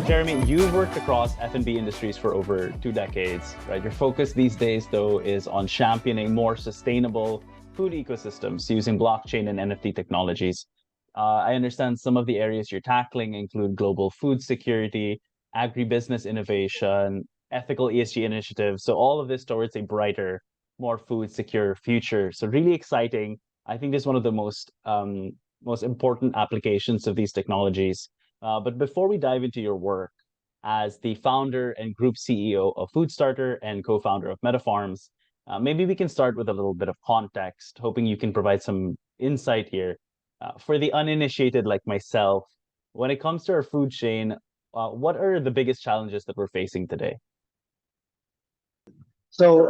Jeremy, you've worked across F&B industries for over 2 decades, right? Your focus these days, though, is on championing more sustainable food ecosystems using blockchain and NFT technologies. I understand some of the areas you're tackling include global food security, agribusiness innovation, ethical ESG initiatives. So all of this towards a brighter, more food secure future. So really exciting. I think this is one of the most important applications of these technologies. But before we dive into your work as the founder and group CEO of Foodstarter and co-founder of Metafarms, maybe we can start with a little bit of context, hoping you can provide some insight here. For the uninitiated like myself, when it comes to our food chain, what are the biggest challenges that we're facing today? So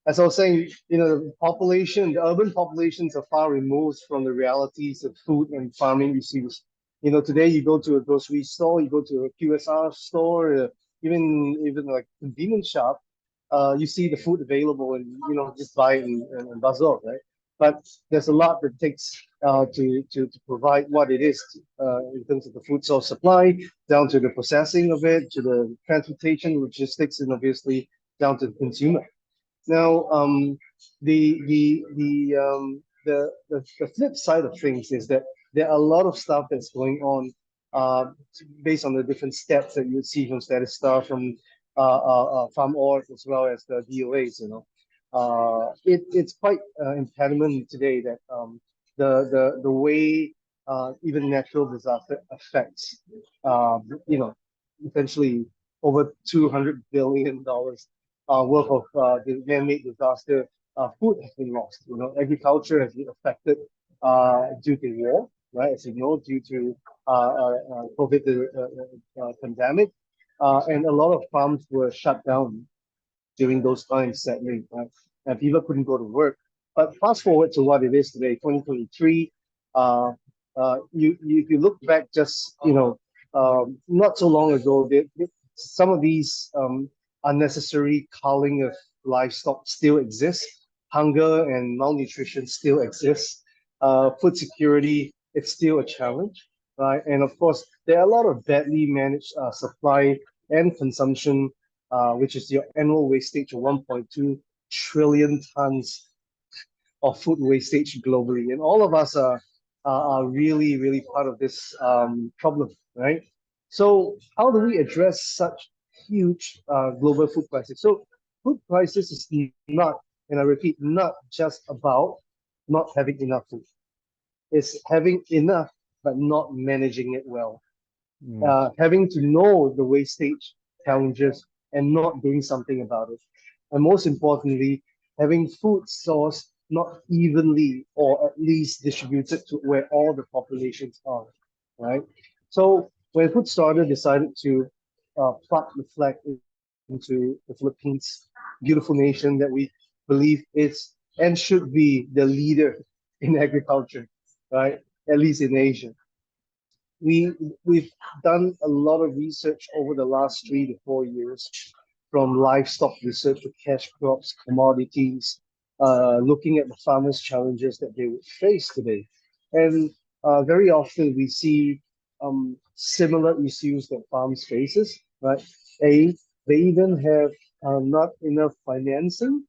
as I was saying, the urban populations are far removed from the realities of food and farming issues. Today you go to a grocery store, you go to a QSR store, even like convenience shop, you see the food available and just buy it and buzz off, right? But there's a lot that takes to provide what it is in terms of the food source supply, down to the processing of it, to the transportation, logistics, and obviously down to the consumer. Now, the flip side of things is that there are a lot of stuff that's going on based on the different steps that you see from Statista, from farm org, as well as the DOAs. It's quite impediment today that the way even natural disaster affects essentially over $200 billion worth of the man-made disaster. Food has been lost. Agriculture has been affected due to war, right? As you know, due to COVID pandemic, and a lot of farms were shut down during those times, sadly, right? And people couldn't go to work. But fast forward to what it is today, 2023. If you look back just not so long ago, some of these unnecessary culling of livestock still exists. Hunger and malnutrition still exists. Food security, it's still a challenge, right? And of course, there are a lot of badly managed supply and consumption, which is your annual wastage of 1.2 trillion tons of food wastage globally. And all of us are really, really part of this problem, right? So how do we address such huge global food crisis? So food crisis is not, and I repeat, not just about not having enough food. It's having enough, but not managing it well. Having to know the wastage challenges and not doing something about it. And most importantly, having food sourced not evenly or at least distributed to where all the populations are, right? So when Foodstarter decided to plug the flag into the Philippines, beautiful nation that we believe is and should be the leader in agriculture, right? At least in Asia. We've done a lot of research over the last 3 to 4 years, from livestock research to cash crops, commodities, looking at the farmers' challenges that they would face today. And very often we see similar issues that farms faces, right? They even have not enough financing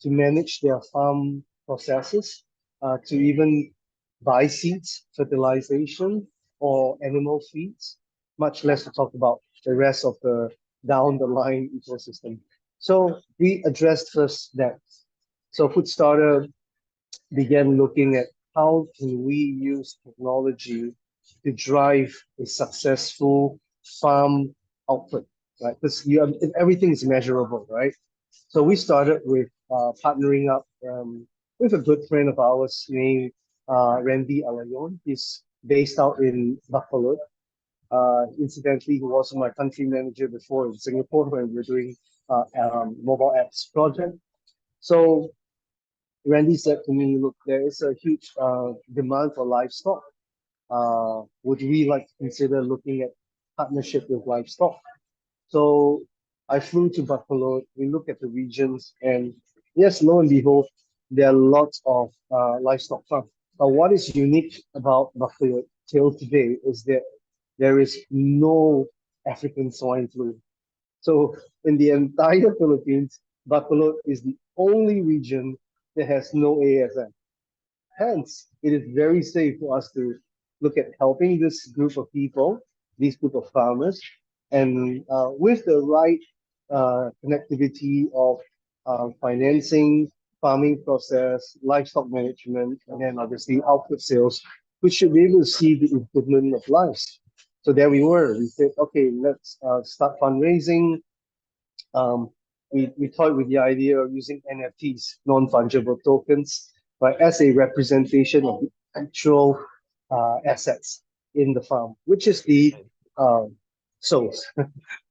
to manage their farm processes, to even buy seeds, fertilization, or animal feeds, much less to talk about the rest of the down the line ecosystem. So we addressed first that. So Foodstarter began looking at how can we use technology to drive a successful farm output, right? Because everything is measurable, right? So we started with partnering up with a good friend of ours named Randy Alayon. He's based out in Buffalo. Incidentally, he was my country manager before in Singapore when we were doing mobile apps project. So Randy said to me, look, there is a huge demand for livestock. Would we like to consider looking at partnership with livestock? So I flew to Buffalo. We looked at the regions, and yes, lo and behold, there are lots of livestock farms. But what is unique about Buffalo till today is that there is no African swine flu. So in the entire Philippines, Bacolod is the only region that has no ASM. Hence, it is very safe for us to look at helping this group of people, this group of farmers, and with the right connectivity of financing, farming process, livestock management, and then obviously output sales, we should be able to see the improvement of lives. So there we were. We said, okay, let's start fundraising. um, we toyed with the idea of using NFTs, non-fungible tokens, right, as a representation of the actual assets in the farm, which is the um, souls,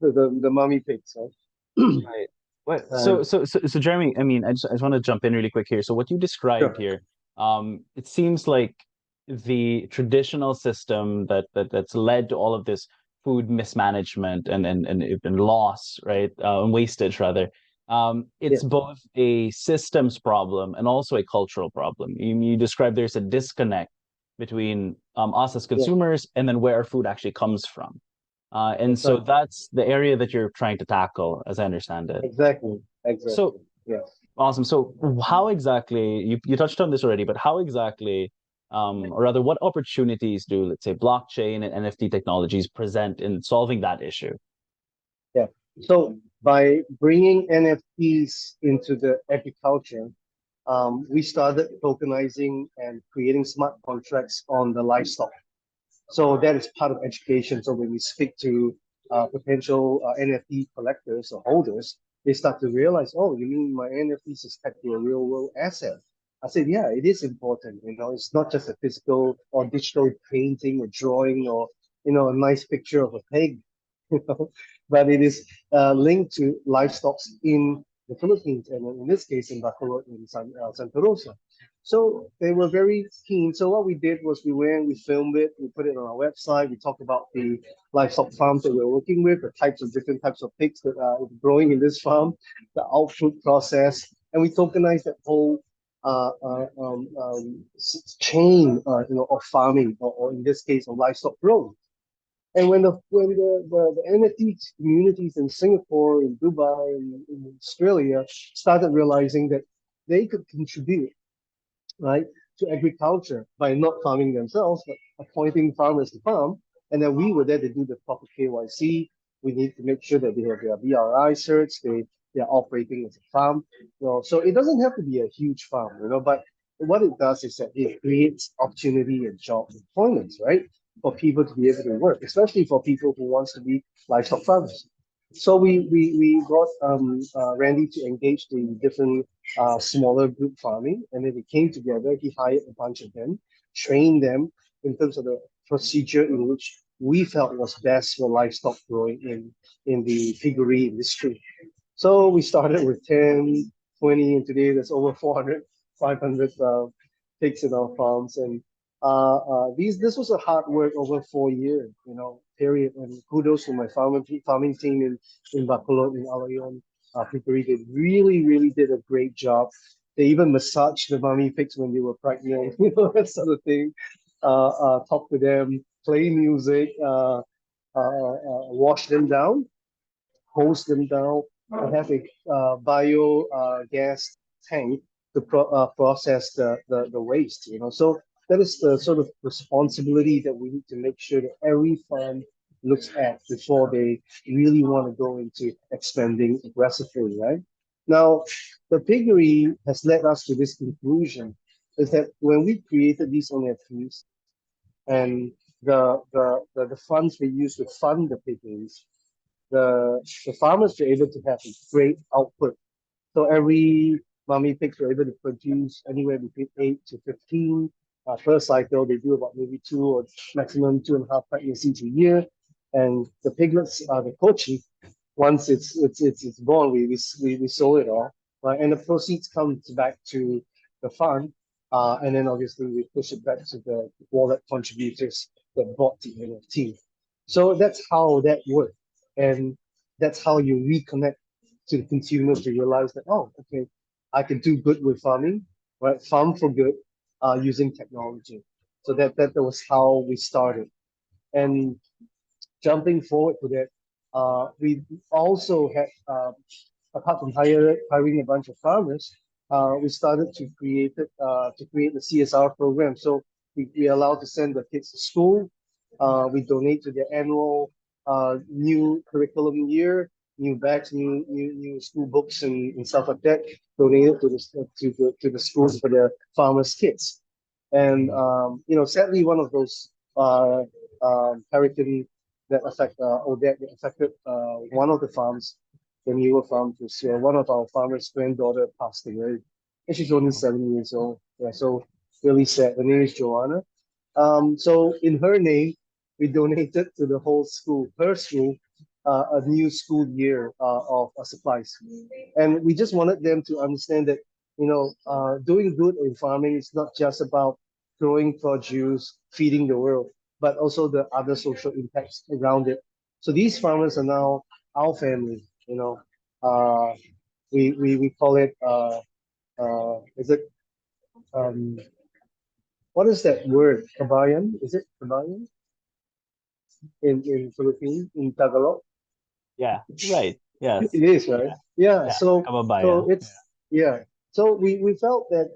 the mummy pigs, right? Right. What? And So, Jeremy, I mean, I just want to jump in really quick here. So, what you described sure, here, it seems like the traditional system that's led to all of this food mismanagement and loss, right, and wastage rather. yeah, It's both a systems problem and also a cultural problem. You described there's a disconnect between us as yeah, consumers and then where our food actually comes from. And that's so right, that's the area that you're trying to tackle, as I understand it. exactly, So exactly, yes. awesome. So how exactly, you touched on this already, but how exactly, or rather, what opportunities do, let's say, blockchain and NFT technologies present in solving that issue? Yeah. So by bringing NFTs into the agriculture, we started tokenizing and creating smart contracts on the livestock. So that is part of education. So when we speak to potential NFT collectors or holders, they start to realize, oh, you mean my NFTs is tagged to a real world asset? I said, yeah, it is important. You know, it's not just a physical or digital painting or drawing or a nice picture of a pig, you know, but it is linked to livestock in the Philippines and in this case in Bacolod in Santa Rosa. So they were very keen. So what we did was we went, we filmed it, we put it on our website. We talked about the livestock farms that we're working with, the types of different types of pigs that are growing in this farm, the output process, and we tokenized that whole chain, of farming, or in this case, of livestock growth. And when the NFT communities in Singapore, in Dubai, in Australia started realizing that they could contribute, right, to agriculture by not farming themselves, but appointing farmers to farm. And then we were there to do the proper KYC. We need to make sure that they have their BRI certs, they're operating as a farm. So it doesn't have to be a huge farm, but what it does is that it creates opportunity and job employment, right? For people to be able to work, especially for people who wants to be livestock farmers. So we got Randy to engage the different smaller group farming, and then they came together. He hired a bunch of them, trained them in terms of the procedure in which we felt was best for livestock growing in the piggery industry. So we started with 10, 20, and today there's over 400, 500 pigs in our farms. And this was a hard work over 4 years, period. And kudos to my farming team in Bacolod, in Alayon, Piggery. They really, really did a great job. They even massaged the mummy pigs when they were pregnant, that sort of thing. Talk to them, play music, wash them down, hose them down, and have a bio gas tank to process the waste. So that is the sort of responsibility that we need to make sure that every farm looks at before they really want to go into expanding aggressively, right? Now, the piggery has led us to this conclusion is that when we created these NFTs and the funds we use to fund the piggeries, the farmers were able to have a great output. So every mummy pigs were able to produce anywhere between 8 to 15 per cycle. They do about maybe two or maximum 2.5 pregnancies a year. And the piglets are the kochi. Once it's born, we sold it all, right? And the proceeds comes back to the fund, and then obviously we push it back to the wallet contributors that bought the NFT. So that's how that works. And that's how you reconnect to the consumers to realize that, oh, okay, I can do good with farming, right? Farm for good, using technology. So that was how we started. And jumping forward to that, We also had, apart from hiring a bunch of farmers, we started to create the CSR program. So we allowed to send the kids to school. We donate to their annual new curriculum year, new bags, new school books and stuff like that. Donated to the schools for the farmers' kids. And sadly, one of those hurricane that affected one of the farms, the newer farms, was one of our farmers' granddaughter passed away, and she's only 7 years old. Yeah, so really sad. Her name is Joanna. So in her name, we donated to the whole school, her school, a new school year of supplies, and we just wanted them to understand that doing good in farming is not just about growing produce, feeding the world, but also the other social impacts around it. So these farmers are now our family. Uh, we call it is it um, what is that word? Kabayan? Is it kabayan in Philippines in Tagalog? Yeah, right. Yes. It is, right? Yeah. Yeah. Yeah. So Kababayan. it's yeah. So we felt that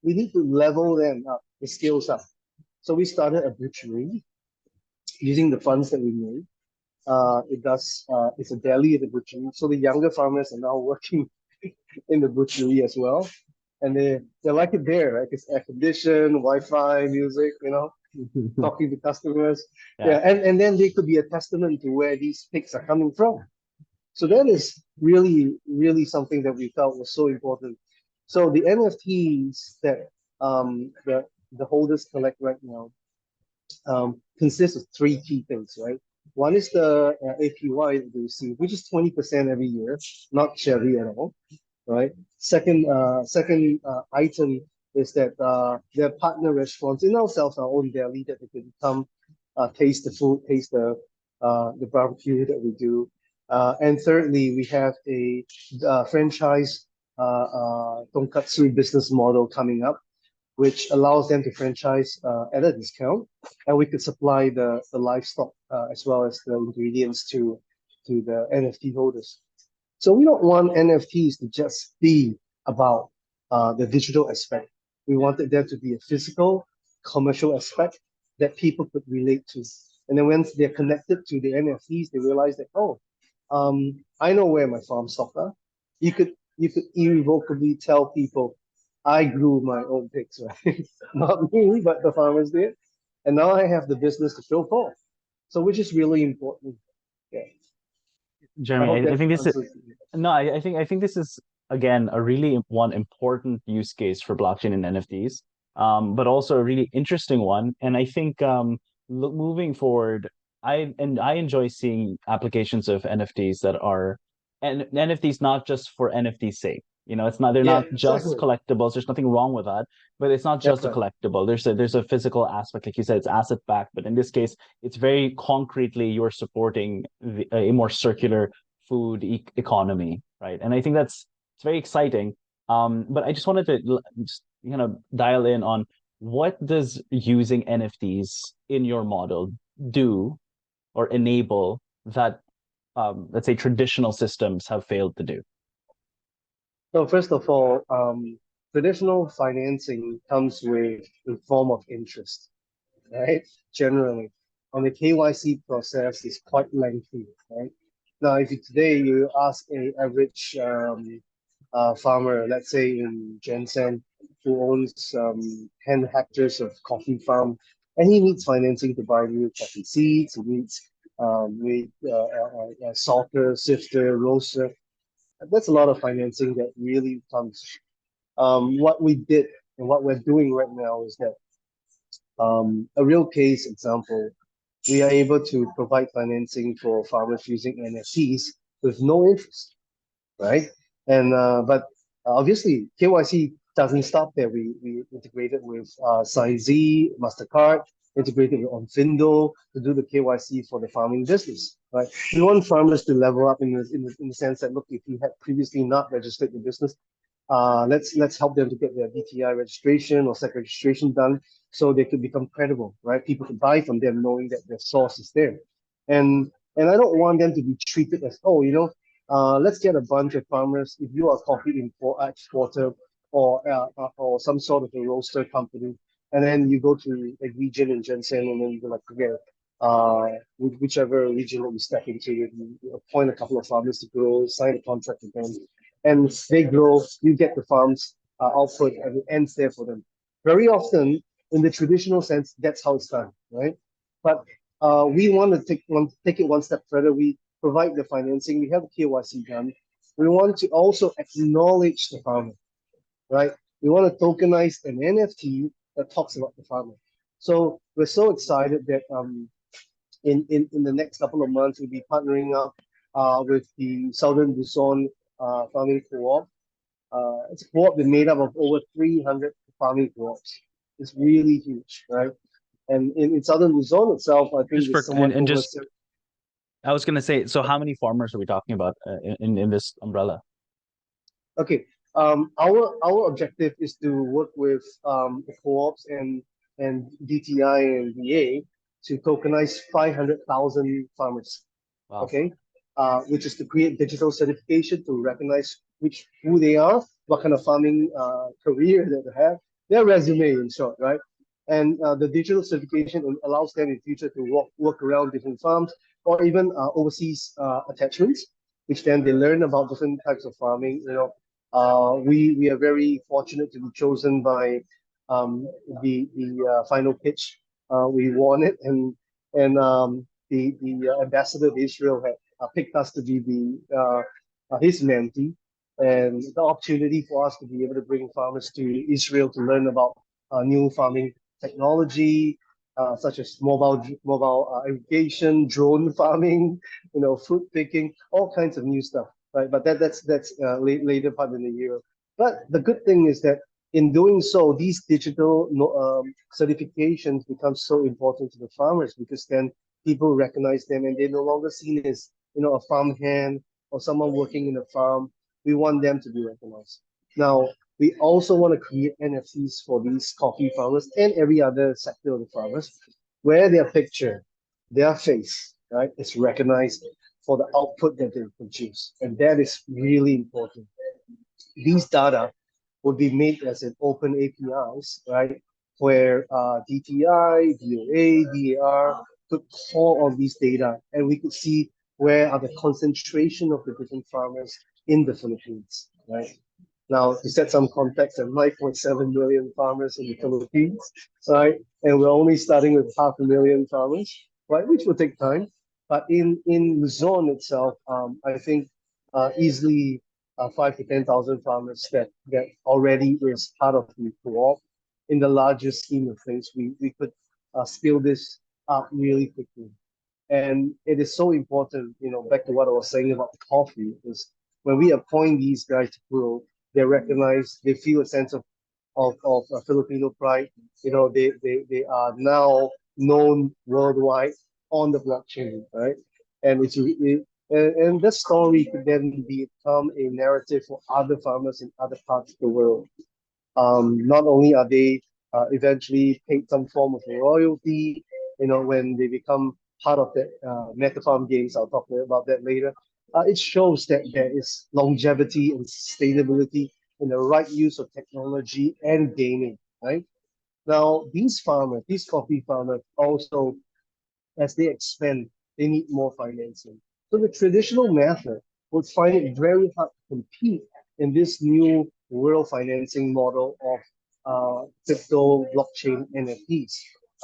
we need to level them up, the skills up. So we started a butchery using the funds that we made. It's a deli at the butchery. So the younger farmers are now working in the butchery as well. And they like it there, right? It's air conditioned, Wi-Fi, music, talking to customers. Yeah. Yeah, and then they could be a testament to where these pigs are coming from. So that is really, really something that we felt was so important. So the NFTs that the holders collect right now consists of three key things, right? One is the APY that they receive, which is 20% every year, not cherry at all, right? Second item is that their partner restaurants in ourselves, our own deli, that they can come taste the food, taste the barbecue that we do. And thirdly, we have a franchise tonkatsu business model coming up, which allows them to franchise at a discount, and we could supply the livestock as well as the ingredients to the NFT holders. So we don't want NFTs to just be about the digital aspect. We wanted there to be a physical, commercial aspect that people could relate to. And then once they're connected to the NFTs, they realize that, oh, I know where my farm stock are. You could irrevocably tell people, I grew my own pigs, right? Not me, but the farmers did. And now I have the business to show for. So which is really important. Yeah. I Jeremy, hope I that think this is answers. no, I think this is again a really one important use case for blockchain and NFTs, but also a really interesting one. And I think moving forward, I enjoy seeing applications of NFTs that are and NFTs not just for NFT's sake. It's not they're Yeah, not just exactly. collectibles. There's nothing wrong with that, but it's not That's just a right. collectible. There's a physical aspect, like you said, it's asset backed. But in this case, it's very concretely you're supporting a more circular food economy, right? And I think it's very exciting. But I just wanted to just kind of dial in on what does using NFTs in your model do or enable that let's say traditional systems have failed to do. So first of all, traditional financing comes with a form of interest, right? Generally, and the KYC process is quite lengthy, right? Now, if today you ask a average farmer, let's say in Jensen, who owns 10 hectares of coffee farm, and he needs financing to buy new coffee seeds, he needs salter, sifter, roaster. That's a lot of financing that really comes. What we did and what we're doing right now is that a real case example, we are able to provide financing for farmers using NFTs with no interest, right? And but obviously KYC doesn't stop there. We integrated with SignZ, Mastercard, integrated on Findo to do the KYC for the farming business, right? We want farmers to level up in the sense that look, if you had previously not registered your business, let's help them to get their DTI registration or SEC registration done so they could become credible, right? People can buy from them knowing that their source is there. And And I don't want them to be treated as, oh, let's get a bunch of farmers. If you are a coffee exporter or some sort of a roaster company, and then you go to a region in Shenzhen, and then you go like, okay, whichever region that you step into, you appoint a couple of farmers to grow, sign a contract with them, and they grow. You get the farm's output, and it ends there for them. Very often, in the traditional sense, that's how it's done, right? But we want to take it one step further. We provide the financing. We have KYC done. We want to also acknowledge the farmer, right? We want to tokenize an NFT that talks about the farmer. So we're so excited that in the next couple of months we'll be partnering up with the Southern Luzon Farming Co-op. It's a co-op that's made up of over 300 farming co-ops. It's really huge, right? And in Southern Luzon itself, I think Just it's for somewhat and over. just I was gonna say, so how many farmers are we talking about in this umbrella? Okay. Our objective is to work with the co-ops and DTI and VA to tokenize 500,000 farmers. Wow. Okay, which is to create digital certification to recognize who they are, what kind of farming career that they have, their resume in short, right? And the digital certification allows them in future to work around different farms or even overseas attachments, which then they learn about different types of farming. We are very fortunate to be chosen by the final pitch. We won it, and the ambassador of Israel had picked us to be his mentee, and the opportunity for us to be able to bring farmers to Israel to learn about new farming technology, such as mobile irrigation, drone farming, fruit picking, all kinds of new stuff, right? But that's later part in the year. But the good thing is that in doing so, these digital certifications become so important to the farmers because then people recognize them and they're no longer seen as a farm hand or someone working in a farm. We want them to be recognized. Now, we also want to create NFTs for these coffee farmers and every other sector of the farmers, where their picture, their face, right, is recognized for the output that they produce. And that is really important. These data would be made as an open APIs, right? Where DTI, DOA, DAR could call on these data and we could see where are the concentration of the different farmers in the Philippines, right? Now, to set some context, there are 9.7 million farmers in the Philippines, right? And we're only starting with 500,000 farmers, right? Which will take time. But in Luzon itself, I think easily 5 to 10,000 farmers that already is part of the co-op. In the larger scheme of things, we could scale this up really quickly. And it is so important, back to what I was saying about the coffee, is when we appoint these guys to grow, they recognize, they feel a sense of Filipino pride. They are now known worldwide on the blockchain, right? And and that story could then become a narrative for other farmers in other parts of the world. Not only are they eventually paid some form of royalty, when they become part of the Metafarm games, I'll talk about that later. It shows that there is longevity and sustainability in the right use of technology and gaming, right? Now, these coffee farmers also, as they expand, they need more financing. So the traditional method would find it very hard to compete in this new world financing model of crypto blockchain NFTs.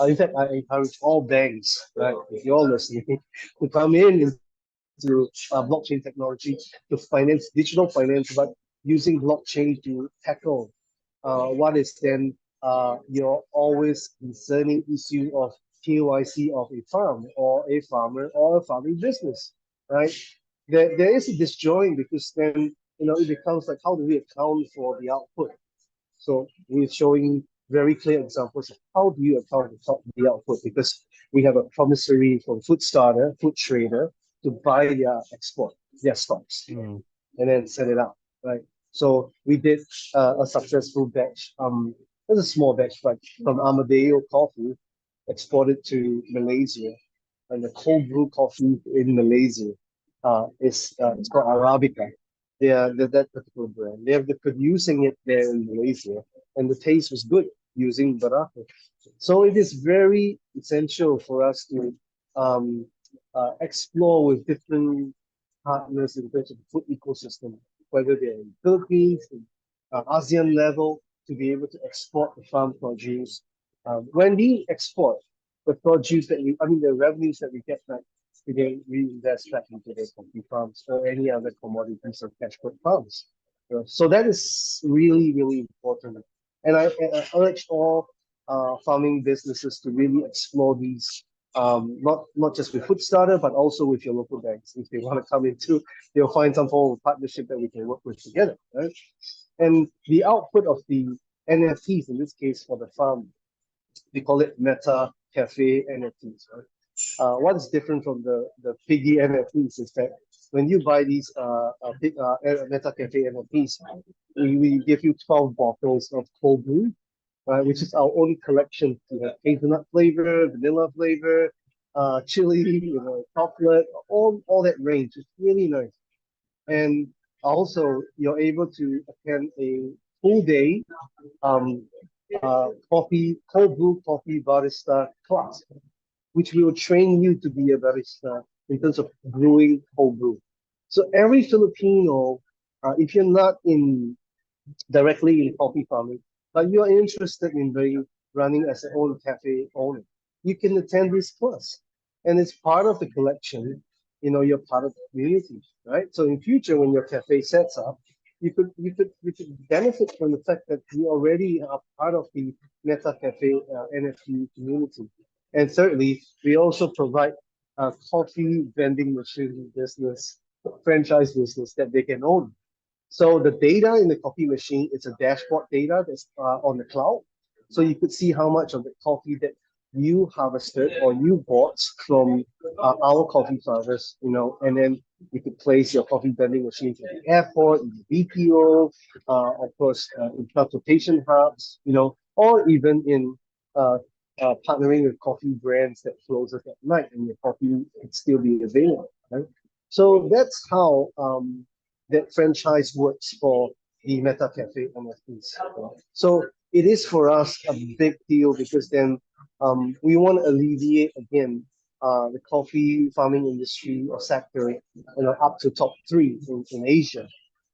In fact, I encourage all banks, right, if you're listening, to come into blockchain technology to finance digital finance, but using blockchain to tackle what is then your always concerning issue of KYC of a farm or a farmer or a farming business, right? There is a disjoint because then it becomes like how do we account for the output? So we're showing very clear examples of how do you account for the output because we have a promissory from Foodstarter, food trader, to buy their stocks Mm. and then set it up, right? So we did a successful batch. It's a small batch, but from Amadeo Coffee, exported to Malaysia. and the cold brew coffee in Malaysia it's called Arabica. They're that particular brand. They're producing it there in Malaysia, and the taste was good using Baraka. So it is very essential for us to um, explore with different partners in terms of the food ecosystem, whether they're in Philippines, in ASEAN level, to be able to export the farm produce. When we export the produce that I mean, the revenues that we get back, we can reinvest back into the coffee farms or any other commodities or cash crop farms. So that is really, really important. And I urge all farming businesses to really explore these, not just with Foodstarter, but also with your local banks. If they want to come into, they'll find some form of partnership that we can work with together, right? And the output of the NFTs, in this case for the farm, we call it Meta Cafe NFTs, right? What is different from the Piggy NFTs is that when you buy these Meta Cafe NFTs, we give you 12 bottles of cold brew, which is our own collection. We have hazelnut flavor, vanilla flavor, chili, chocolate, all that range. It's really nice. And also, you're able to attend a full day um, cold brew coffee barista class, which will train you to be a barista in terms of brewing cold brew. So every Filipino, if you're not in directly in coffee farming, but you are interested in running as an own cafe owner, you can attend this course. And it's part of the collection, you're part of the community, right? So in future, when your cafe sets up, you could benefit from the fact that you already are part of the Meta Cafe NFT community. And thirdly, we also provide a coffee vending machine business, franchise business that they can own. So the data in the coffee machine is a dashboard data that's on the cloud. So you could see how much of the coffee that you harvested or you bought from our coffee farmers, and then you could place your coffee vending machine in the airport, in the BPO, of course, in transportation hubs, or even in partnering with coffee brands that closes at night and your coffee could still be available, right? So that's how that franchise works for the Meta Cafe NFTs. So it is for us a big deal because then we want to alleviate again the coffee farming industry or sector, up to top three in Asia.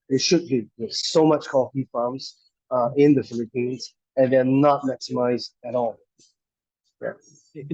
It should be. There's so much coffee farms in the Philippines, and they're not maximized at all. Yeah.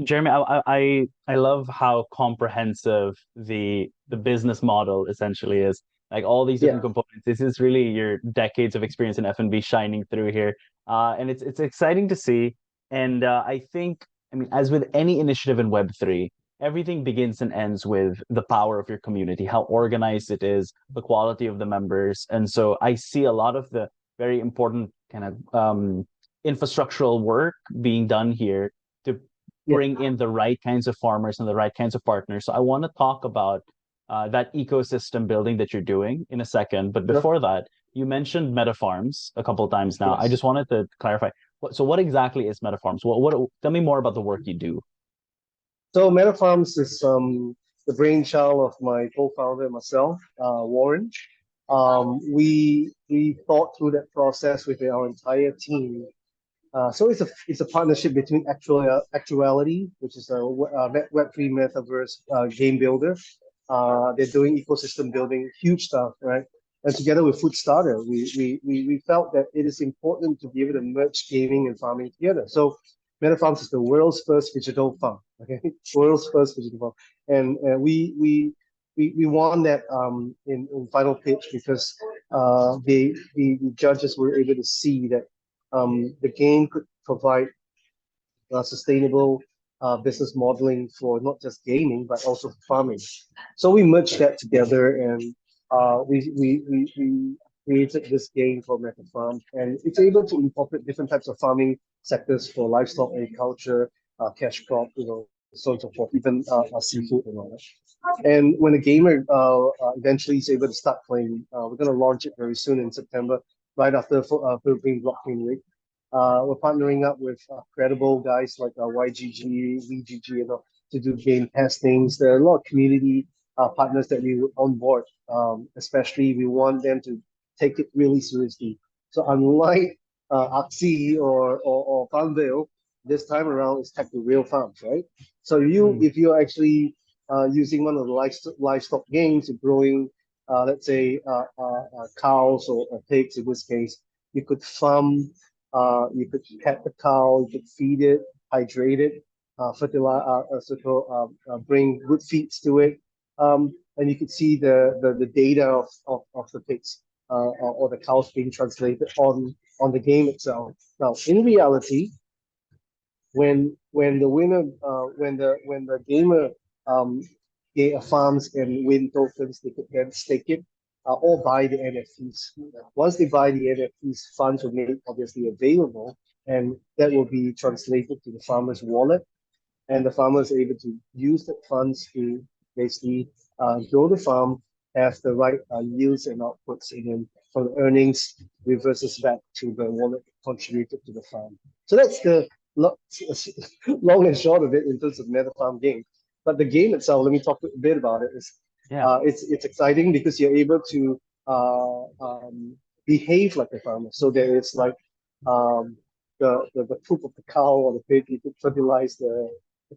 Jeremy, I love how comprehensive the business model essentially is. Like all these Yeah. different components. This is really your decades of experience in F&B shining through here. And it's exciting to see. And I think, I mean, as with any initiative in Web3, everything begins and ends with the power of your community, how organized it is, the quality of the members. And so I see a lot of the very important kind of infrastructural work being done here to Yeah. bring in the right kinds of farmers and the right kinds of partners. So I want to talk about that ecosystem building that you're doing in a second. But Sure. before that, you mentioned Metafarms a couple of times now. I Yes. just wanted to clarify. So what exactly is Metafarms? Tell me more about the work you do. So Metafarms is the brainchild of my co-founder and myself, Warren. We thought through that process with our entire team. So it's a partnership between Actuality, which is a Web3 metaverse game builder. They're doing ecosystem building, huge stuff, right? And together with Foodstarter, we felt that it is important to be able to merge gaming and farming together. So Metafarms is the world's first digital farm, okay? World's first digital farm. And we won that in final pitch because the judges were able to see that the game could provide sustainable business modeling for not just gaming but also farming. So we merged that together and we created this game called Metafarm, and it's able to incorporate different types of farming sectors for livestock, agriculture, cash crop, so on and so forth, even seafood and all that. And when a gamer eventually is able to start playing, we're going to launch it very soon in September, right after Philippine Blockchain Week. We're partnering up with credible guys like YGG, VGG, to do game testings. There are a lot of community partners that we would onboard. Especially, we want them to take it really seriously. So unlike Axie or Farmville, this time around it's tech to real farms, right? So if you're actually using one of the livestock games, growing, let's say, cows or pigs in this case, you could farm, you could pet the cow, you could feed it, hydrate it, fertilize, bring good feeds to it, and you could see the data of the pigs or the cows being translated on the game itself. Now, in reality, when the winner when the gamer um, farms and win tokens, they could then stake it or buy the NFTs. Once they buy the NFTs, funds will make obviously available, and that will be translated to the farmer's wallet, and the farmers are able to use the funds to basically grow the farm, have the right yields and outputs, and then from the earnings reverses back to the wallet contributed to the farm. So that's the long and short of it in terms of Metafarm game. But the game itself, let me talk a bit about it. It's exciting because you're able to behave like a farmer. So there is like um, the poop of the cow or the pig, you could fertilize the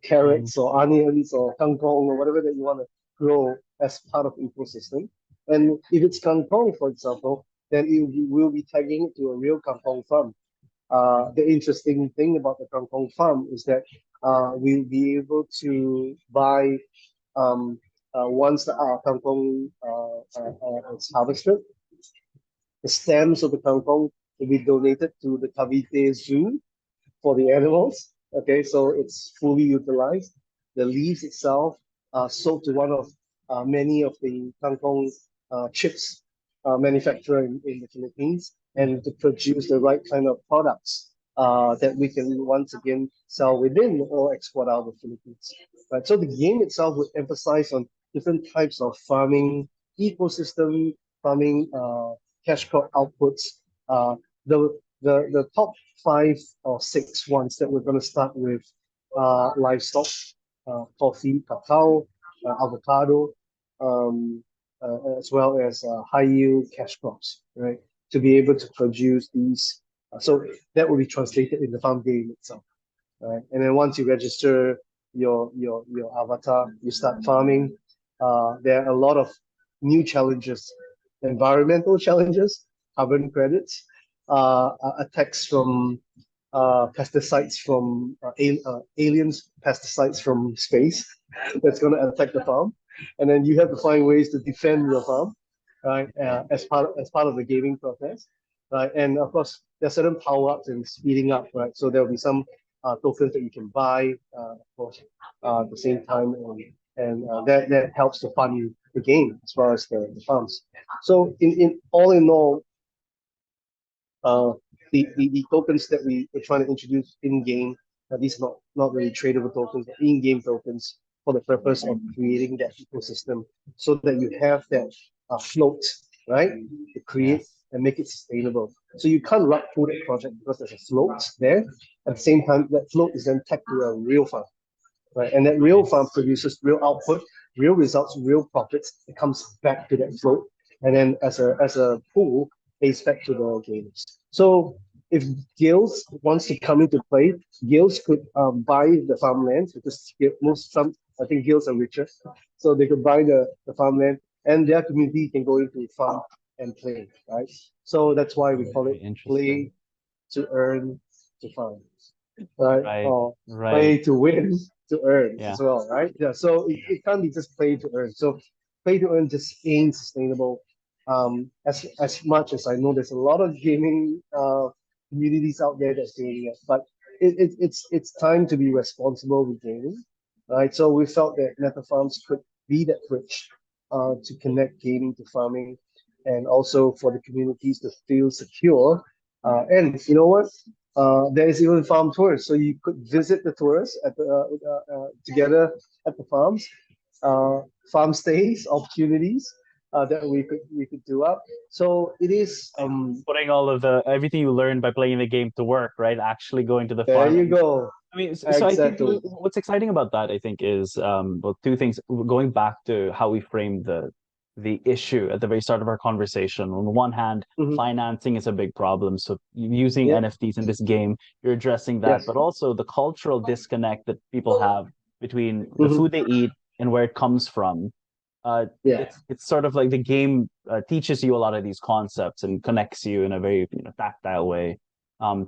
carrots or onions or kangkong or whatever that you want to grow as part of the ecosystem. And if it's kangkong, for example, then we'll be tagging it to a real kangkong farm. The interesting thing about the kangkong farm is that we'll be able to buy once the kangkong is harvested, the stems of the kangkong will be donated to the Cavite Zoo for the animals. Okay, so it's fully utilized. The leaves itself are sold to one of many of the kangkong chips manufacturer in the Philippines, and to produce the right kind of products that we can once again sell within or export out of the Philippines. Right. So the game itself would emphasize on different types of farming ecosystem, farming cash crop outputs. The top five or six ones that we're going to start with livestock, coffee, cacao, avocado, um, as well as high yield cash crops, right? To be able to produce these. So that will be translated in the farm game itself, right? And then once you register your avatar, you start farming. There are a lot of new challenges, environmental challenges, carbon credits, attacks from pesticides from aliens, pesticides from space that's going to attack the farm, and then you have to find ways to defend your farm, right? As part of the gaming process, right? And of course, there's certain power ups and speeding up, right? So there will be some tokens that you can buy, of course, at the same time, and that helps to fund the game as far as the farms. So in all, uh, the tokens that we're trying to introduce in game, these are not really tradable tokens, but in game tokens for the purpose of creating that ecosystem so that you have that float, right? To create and make it sustainable. So you can't rug pull that project because there's a float there. At the same time, that float is then tagged to a real farm, right? And that real farm produces real output, real results, real profits. It comes back to that float, and then as a pool, pays back to the gamers. So if guilds wants to come into play, guilds could buy the farmland because some I think guilds are richer, so they could buy the farmland, and their community can go into farm and play, right? So that's why we call it play to earn to farm, right? Right, Or play right. to win to earn Yeah. as well, right? Yeah. So it can't be just play to earn. So play to earn just ain't sustainable. As much as I know, there's a lot of gaming communities out there that's doing it, but it's time to be responsible with gaming, right? So we felt that Metafarms could be that bridge to connect gaming to farming, and also for the communities to feel secure. And you know what? There is even farm tours, so you could visit the tours at together at the farms, uh, farm stays, opportunities that we could do up. So it is Putting all of the everything you learned by playing the game to work, right? Actually going to the there farm you and go. I mean, so I think Exactly. what's exciting about that, I think, is well, two things. Going back to how we framed the issue at the very start of our conversation. On the one hand, Hmm. financing is a big problem. So using Yeah. NFTs in this game, you're addressing that, Yes. but also the cultural disconnect that people have between the Hmm. food they eat and where it comes from. Yeah. It's sort of like the game teaches you a lot of these concepts and connects you in a very, tactile way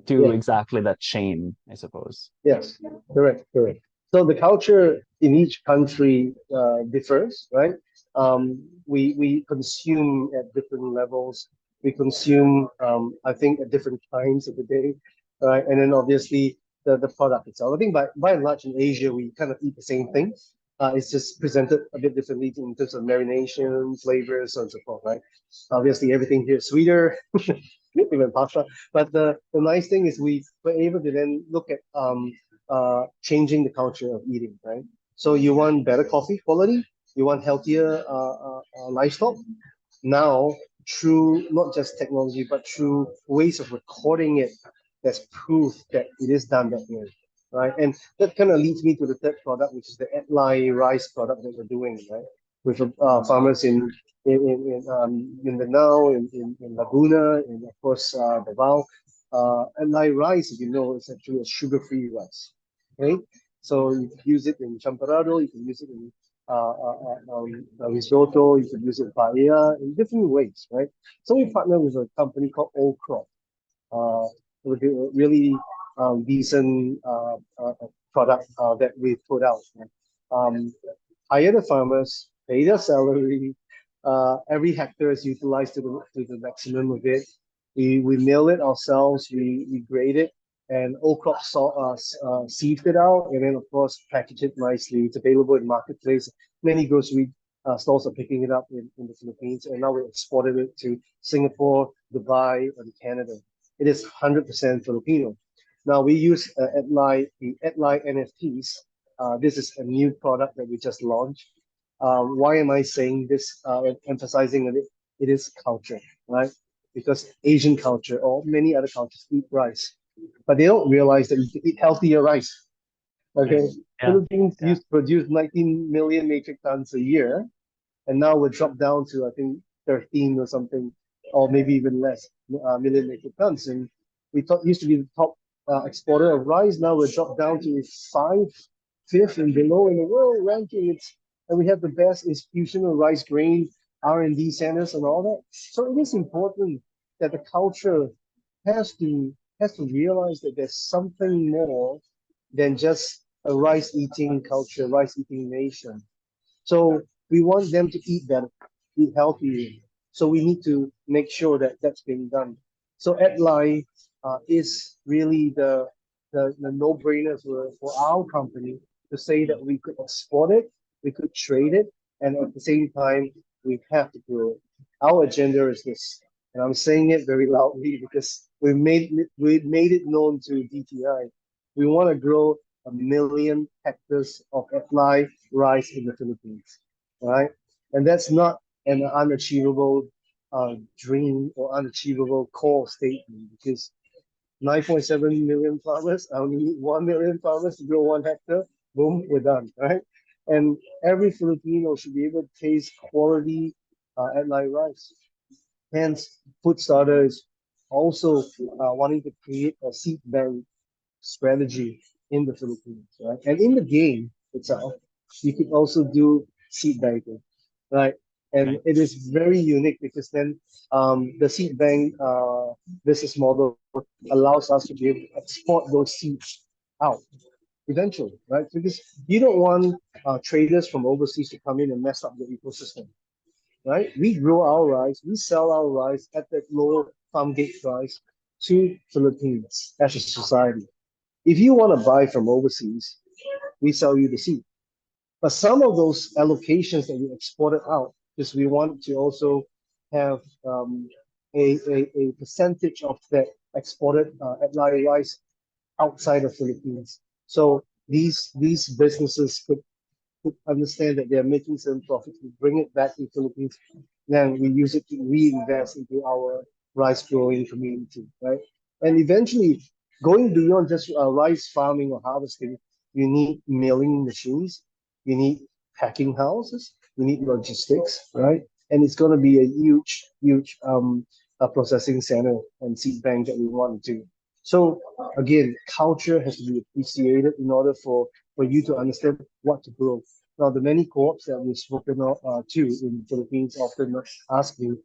to Yeah. exactly that chain, I suppose. Yes. Correct. Correct. So the culture in each country differs, right? We consume at different levels. We consume, I think, at different times of the day, right? And then obviously the product itself. I think by and large in Asia we kind of eat the same thing. It's just presented a bit differently in terms of marination, flavors, so on and so forth, right? Obviously everything here is sweeter, even pasta. But the nice thing is we were able to then look at changing the culture of eating, right? So you want better coffee quality, you want healthier livestock. Now, through not just technology, but through ways of recording it, there's proof that it is done that way, right? And that kind of leads me to the third product, which is the Atlai rice product that we're doing, right? With farmers in Mindanao, in Laguna, and of course Davao. Atlai rice, if you know, is actually a sugar-free rice, right? So you can use it in champorado, you can use it in risotto, you can use it in paella in different ways, right? So we partner with a company called Old Crop, with a really decent product that we put out. Um, Hire the farmers, pay their salary. Every hectare is utilized to the maximum of it. We mill it ourselves, we grade it, and Old Crop sieve it out, and then of course package it nicely. It's available in marketplace. Many grocery stores are picking it up in the Philippines, and now we exported it to Singapore, Dubai, and Canada. It is 100% Filipino. Now we use the Adlai NFTs. This is a new product that we just launched. Why am I saying this, emphasizing it? It is culture, right? Because Asian culture or many other cultures eat rice, but they don't realize that you can eat healthier rice. Right. Okay, Yeah. Philippines Yeah. used to produce 19 million metric tons a year, and now we're dropped down to I think 13 or something, or maybe even less million metric tons. And we thought used to be the top exporter of rice. Now we're dropped down to five, fifth and below in the world ranking. And we have the best institutional rice grain R&D centers and all that. So it is important that the culture has to realize that there's something more than just a rice eating culture, rice eating nation. So we want them to eat better, eat healthier. So we need to make sure that that's being done. So AdLi is really the no-brainer for our company to say that we could export it, we could trade it, and at the same time, we have to grow it. Our agenda is this, and I'm saying it very loudly because we made it known to DTI. We want to grow 1 million hectares of apply rice in the Philippines, right? And that's not an unachievable dream or unachievable core statement because 9.7 million farmers, I only need 1 million farmers to grow 1 hectare. Boom, we're done, right? And every Filipino should be able to taste quality Adlai rice. Hence, Foodstarter is also wanting to create a seed bank strategy in the Philippines, right? And in the game itself, you could also do seed banking, right? And Right. it is very unique because then the seed bank business model allows us to be able to export those seeds out eventually, right? Because you don't want traders from overseas to come in and mess up the ecosystem, right? We grow our rice, we sell our rice at that lower farm gate price to Philippines as a society. If you want to buy from overseas, we sell you the seed. But some of those allocations that we exported out, because we want to also have a percentage of that exported Atlai rice outside of Philippines. So these businesses could understand that they're making some profit, we bring it back to the Philippines, then we use it to reinvest into our rice growing community, right? And eventually, Going beyond just rice farming or harvesting, you need milling machines, you need packing houses, you need logistics, right? And it's going to be a huge processing center and seed bank that we want to do. So again, culture has to be appreciated in order for you to understand what to grow. Now, the many co-ops that we've spoken to in the Philippines often ask me,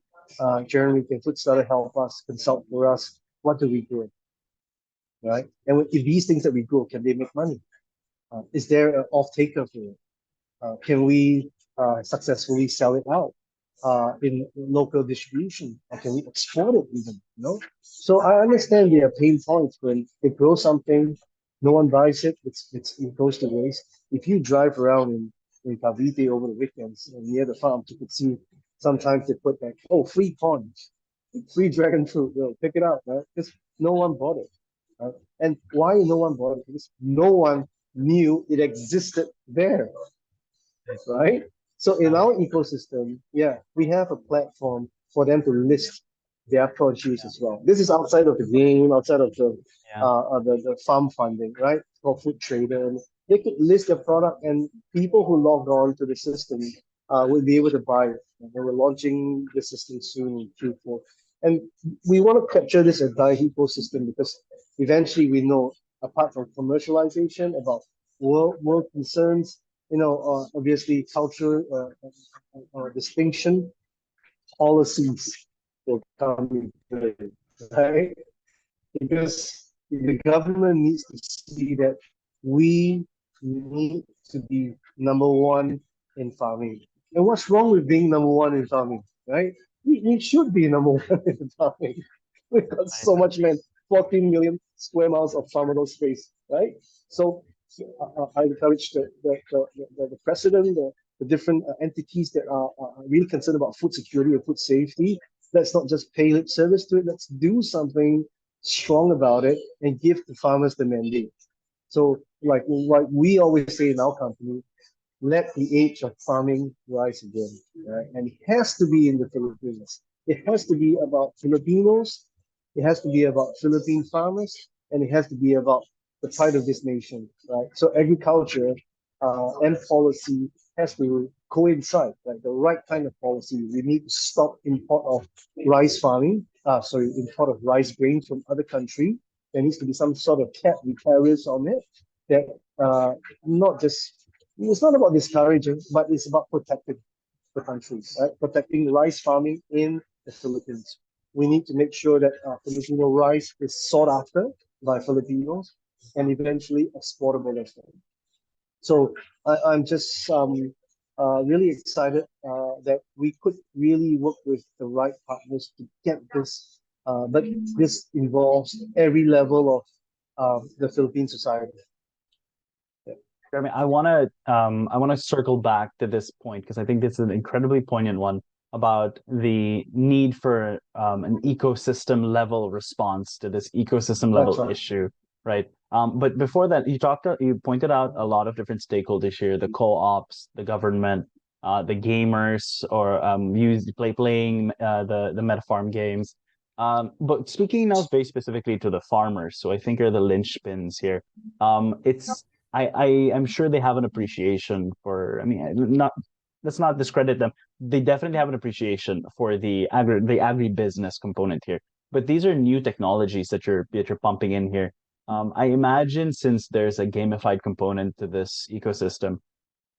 Jeremy, can Foodstarter help us, consult for us? What do we grow? Right? And if these things that we grow, can they make money? Is there an off-taker for it? Can we successfully sell it out in local distribution? Or can we export it even? You know? So I understand there are pain points when they grow something, no one buys it, it goes to waste. If you drive around in Cavite over the weekends and near the farm, you could see sometimes they put like, oh, free corns, free dragon fruit, pick it up, right? Because no one bought it. Right? And why no one bought it? Because no one knew it existed there, right? So in our ecosystem, yeah, we have a platform for them to list their produce as well. This is outside of the game, outside of Yeah. the farm funding, right? For food trader, and they could list their product, and people who log on to the system will be able to buy it. And we're launching the system soon in Q4, and we want to capture this entire ecosystem because eventually we know, apart from commercialization, about world concerns, obviously cultural distinction, policies will come into play, right? Because the government needs to see that we need to be number one in farming. And what's wrong with being number one in farming, right? We should be number one in farming. We've got Right. so much land, 14 million square miles of farmable space, right? So I encourage the president, the different entities that are really concerned about food security and food safety. Let's not just pay lip service to it. Let's do something strong about it and give the farmers the mandate. So, like we always say in our company, let the age of farming rise again, right? And it has to be in the Philippines. It has to be about Filipinos. It has to be about Philippine farmers, and it has to be about the pride of this nation, right? So agriculture and policy has to coincide, like the right kind of policy. We need to stop import of rice farming, import of rice grains from other country. There needs to be some sort of cap and tariffs on it that not just it's not about discouraging, but it's about protecting the country, right? Protecting rice farming in the Philippines. We need to make sure that Filipino rice is sought after by Filipinos and eventually exportable as well. So I'm just really excited that we could really work with the right partners to get this. But this involves every level of the Philippine society. Jeremy, I want to circle back to this point because I think this is an incredibly poignant one about the need for an ecosystem level response to this ecosystem That's level right. issue, right? But before that, you pointed out a lot of different stakeholders here: the co-ops, the government, the gamers, or playing the Metafarm games. But speaking now very specifically to the farmers, so I think are the linchpins here. It's I am sure they have an appreciation for. I mean, not let's not discredit them. They definitely have an appreciation for the agribusiness component here. But these are new technologies that you're pumping in here. I imagine since there's a gamified component to this ecosystem,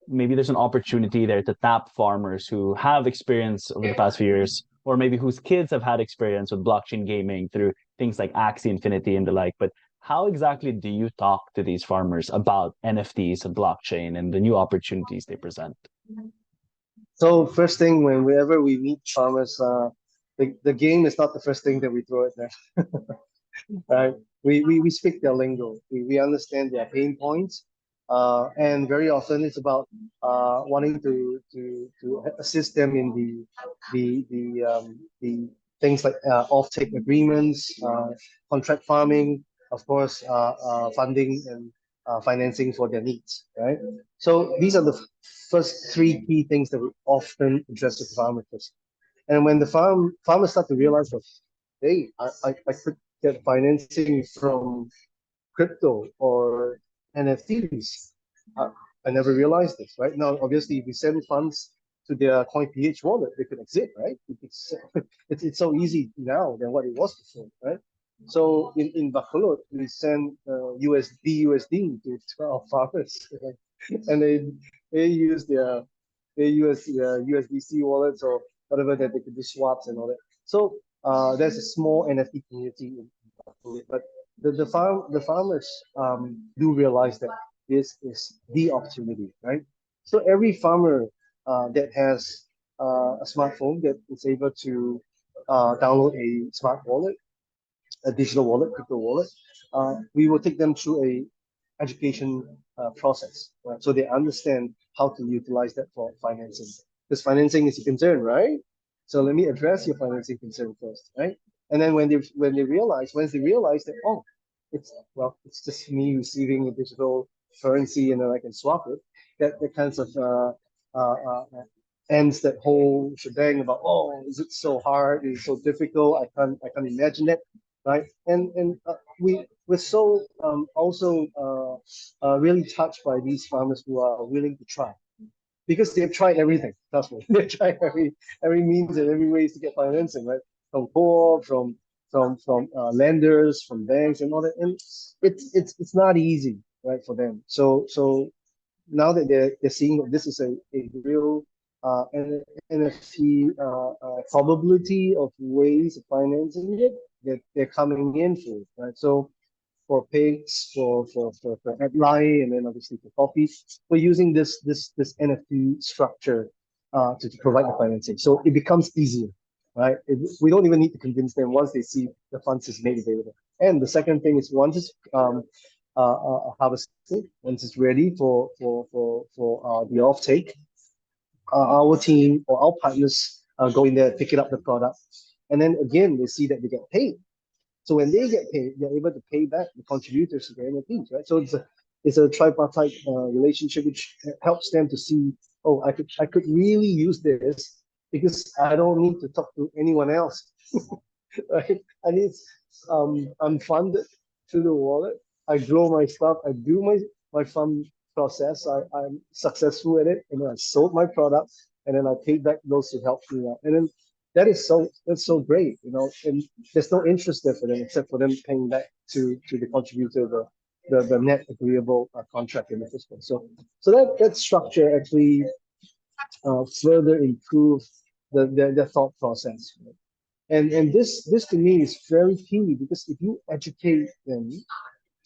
maybe there's an opportunity there to tap farmers who have experience over the past few years, or maybe whose kids have had experience with blockchain gaming through things like Axie Infinity and the like. But how exactly do you talk to these farmers about NFTs and blockchain and the new opportunities they present? So first thing whenever we meet farmers, the game is not the first thing that we throw at them. Right? We speak their lingo. We understand their pain points, and very often it's about wanting to assist them in the things like off-take agreements, contract farming, of course, funding and financing for their needs. Right. So these are the first three key things that we often address with farmers. And when the farmers start to realize that, hey, I could get financing from crypto or NFTs. Uh, I never realized this, right? Now, obviously, if we send funds to their CoinPH wallet, they could exit, right? It's so easy now than what it was before, right? So in Bacolod, we send USD to our farmers, right? And they use their USDC wallets or whatever that they could do swaps and all that. So there's a small NFT community in Bacolod, but the farmers do realize that this is the opportunity, right? So every farmer that has a smartphone that is able to download a smart wallet, a digital wallet, crypto wallet, we will take them through a education process, right? So they understand how to utilize that for financing. Because financing is a concern, right? So let me address your financing concern first, right? And then once they realize that, oh, it's just me receiving a digital currency and then I can swap it. That kinds of ends that whole shebang about, oh, is it so hard? Is it so difficult? I can't imagine it, right? And we're so also really touched by these farmers who are willing to try because they've tried everything. Trust me, they've tried every means and every ways to get financing, right? From co-op, from lenders, from banks, and all that. And it's not easy, right, for them. So now that they're seeing that this is a real NFT probability of ways of financing it, that they're coming in for it, right? So for pigs, for Adlai, and then obviously for coffee, we're using this NFT structure to provide the financing. So it becomes easier, right? We don't even need to convince them once they see the funds is made available. And the second thing is once it's harvested, once it's ready for the offtake, our team or our partners go in there, pick it up the product, and then again they see that they get paid. So when they get paid, they're able to pay back the contributors to the NFTs, right? So it's a tripartite relationship which helps them to see, oh, I could really use this because I don't need to talk to anyone else, right? I'm funded through the wallet. I grow my stuff. I do my farm process. I'm successful at it, and then I sold my product, and then I paid back those who helped me out, and then that's so great, and there's no interest there for them except for them paying back to the contributor the net agreeable contract in the first place. So that structure actually further improve the thought process. Right? And this to me is very key because if you educate them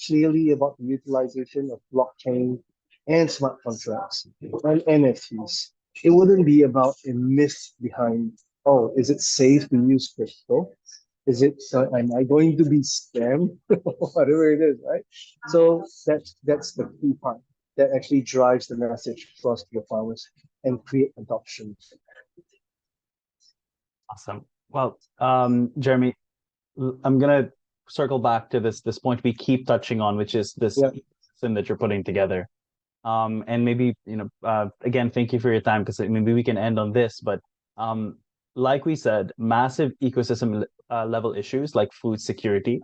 clearly about the utilization of blockchain and smart contracts and NFTs, it wouldn't be about a myth behind, oh, is it safe to use crypto? Am I going to be scammed? Whatever it is, right? So that's the key part that actually drives the message across to the farmers and create adoption. Awesome. Well, Jeremy, I'm gonna circle back to this point we keep touching on, which is this Yeah. ecosystem that you're putting together. And maybe, again, thank you for your time because maybe we can end on this. But like we said, massive ecosystem level issues like food security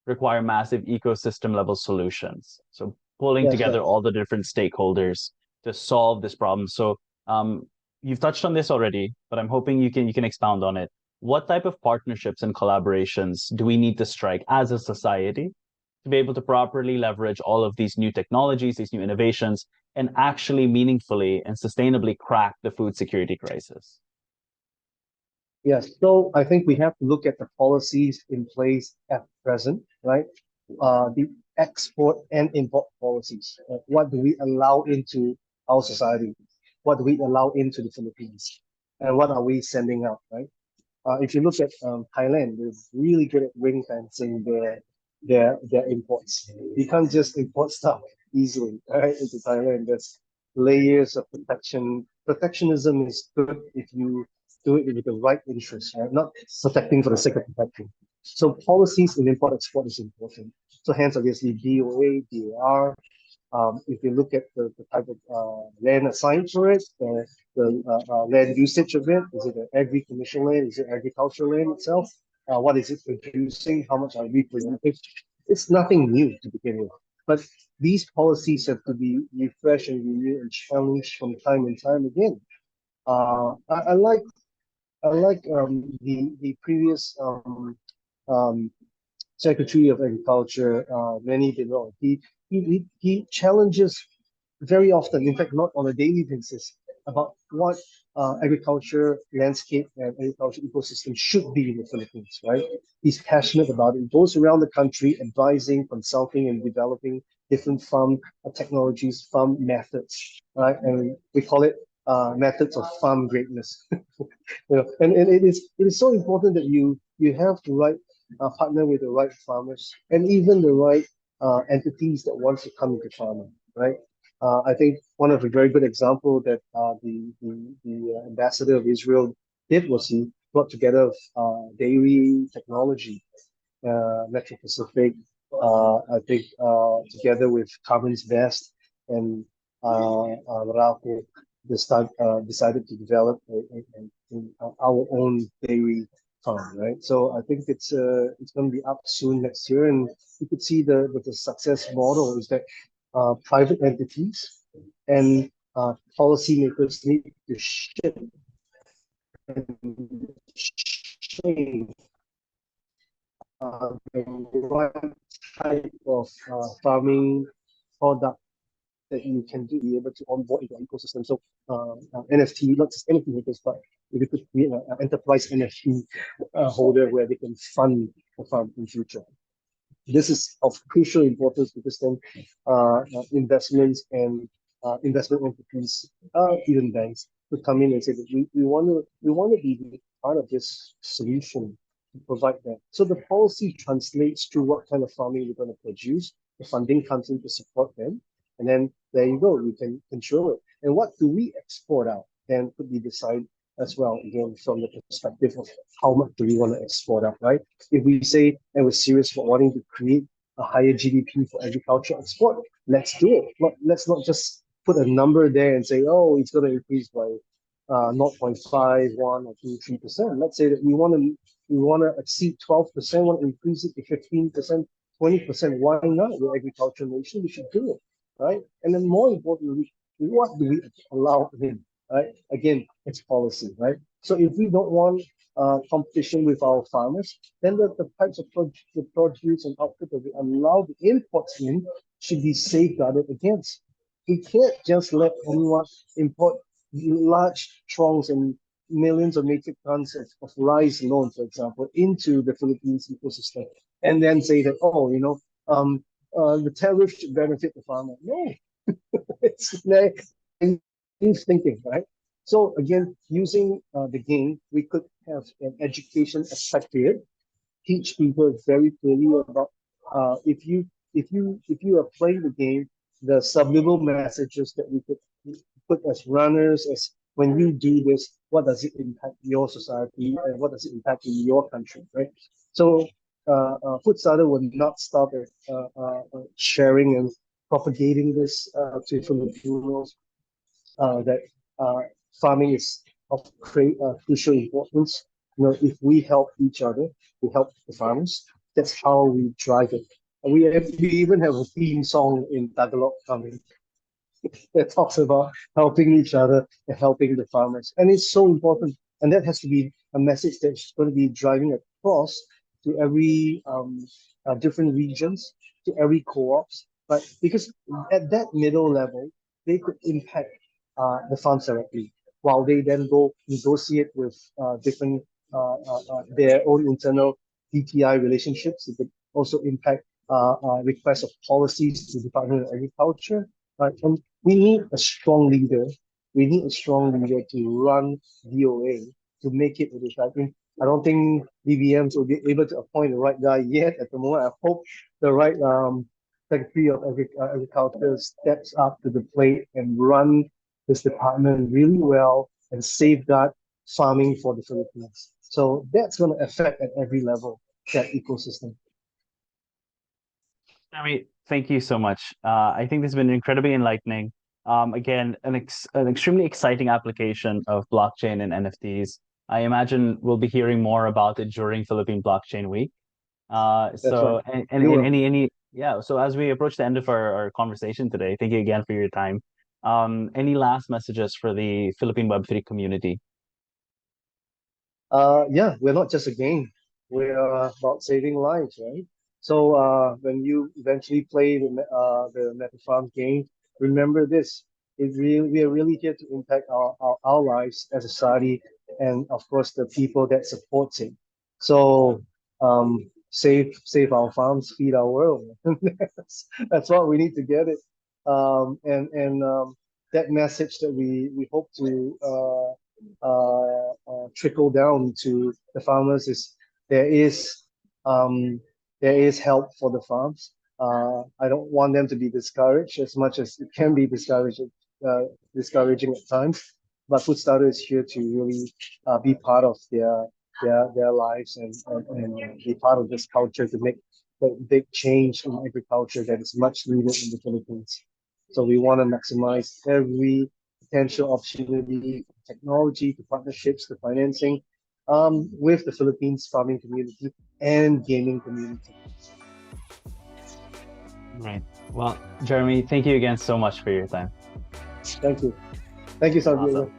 require massive ecosystem level solutions. So pulling Yes, together yes. all the different stakeholders to solve this problem. So you've touched on this already, but I'm hoping you can expound on it. What type of partnerships and collaborations do we need to strike as a society to be able to properly leverage all of these new technologies, these new innovations, and actually meaningfully and sustainably crack the food security crisis? Yes, so I think we have to look at the policies in place at present, right? The export and import policies. What do we allow into our society? What do we allow into the Philippines? And what are we sending out, right? If you look at Thailand, they're really good at ring fencing their imports. You can't just import stuff easily, right, into Thailand. There's layers of protection. Protectionism is good if you do it with the right interest, right? Not protecting for the sake of protecting. So policies in import export is important. So hence obviously DOA, DAR. If you look at the type of land assigned for it, the land usage of it, is it an agri-commercial land? Is it agricultural land itself? what is it producing, how much are we producing. It's nothing new to begin with. But these policies have to be refreshed and renewed and challenged from time and time again. I like the previous um, Secretary of Agriculture, Manny Bidron. He challenges very often, in fact, not on a daily basis, about what agriculture landscape and agriculture ecosystem should be in the Philippines, right? He's passionate about it. He goes around the country advising, consulting, and developing different farm technologies, farm methods, right? And we call it methods of farm greatness. And it is so important that you have the right partner with the right farmers and even the right entities that wants to come into farming, right? I think one of a very good example that the ambassador of Israel did was he brought together dairy technology, Metro Pacific, I think together with Carbon's Best and Meralco, decided to develop our own dairy farm, right? So I think it's going to be up soon next year, and you could see the success model is that private entities and policymakers need to shift and shape the right type of farming product that you can do, be able to onboard into the ecosystem. So NFT, not just NFT makers, but if you could create an enterprise NFT holder where they can fund the farm in future. This is of crucial importance because then investments and investment entities, even banks, could come in and say that we want to be part of this solution to provide that. So the policy translates to what kind of farming we're going to produce. The funding comes in to support them, and then there you go. You can control it. And what do we export out? Then could be decided as well, again, from the perspective of how much do we want to export out, right? If we say and we're serious for wanting to create a higher GDP for agriculture export, let's do it. Let's not just put a number there and say, oh, it's going to increase by 0.5, 1 or 2, 3%. Let's say that we want to exceed 12%, want to increase it to 15%, 20%. Why not? We're an agricultural nation, we should do it, right? And then more importantly, what do we allow in? Right? Again, it's policy, right? So if we don't want competition with our farmers, then the types of the produce and output that we allow the imports in should be safeguarded against. We can't just let anyone import large trunks and millions of metric tons of rice alone, for example, into the Philippines ecosystem, and then say that, oh, the tariff should benefit the farmer. No, it's naive thinking, right? So again, using the game, we could have an education aspect to it, teach people very clearly about if you are playing the game, the subliminal messages that we could put as runners, as when you do this, what does it impact your society and what does it impact in your country, right? So Foodstarter would not stop at sharing and propagating this to Filipinos that farming is of crucial importance. If we help each other, we help the farmers. That's how we drive it. And we even have a theme song in Tagalog coming that talks about helping each other and helping the farmers. And it's so important. And that has to be a message that's going to be driving across to every different regions, to every co-ops. But because at that middle level, they could impact the farms directly, while they then go negotiate with different their own internal DTI relationships. It could also impact requests of policies to the Department of Agriculture. Right? And we need a strong leader. We need a strong leader to run DOA to make it. I don't think DBMs will be able to appoint the right guy yet at the moment. I hope the right Secretary of Agriculture steps up to the plate and run this department really well and safeguard farming for the Philippines. So that's going to affect at every level that ecosystem. I mean, thank you so much. I think this has been incredibly enlightening. Again, an extremely exciting application of blockchain and NFTs. I imagine we'll be hearing more about it during Philippine Blockchain Week. That's right. So You will. yeah. So as we approach the end of our conversation today, thank you again for your time. Any last messages for the Philippine Web3 community? Yeah, we're not just a game. We're about saving lives, right? So when you eventually play the Metafarms game, remember this. We are really here to impact our lives as a society and of course the people that supports it. So save our farms, feed our world. That's what we need to get it. And that message that we hope to trickle down to the farmers is there is um, there is help for the farms. I don't want them to be discouraged as much as it can be uh, discouraging at times. But Foodstarter is here to really be part of their lives and be part of this culture to make the big change in agriculture that is much needed in the Philippines. So we want to maximize every potential opportunity, technology, to partnerships, to financing with the Philippines farming community and gaming community. Right. Well, Jeremy, thank you again so much for your time. Thank you. Thank you, Awesome. Santiago.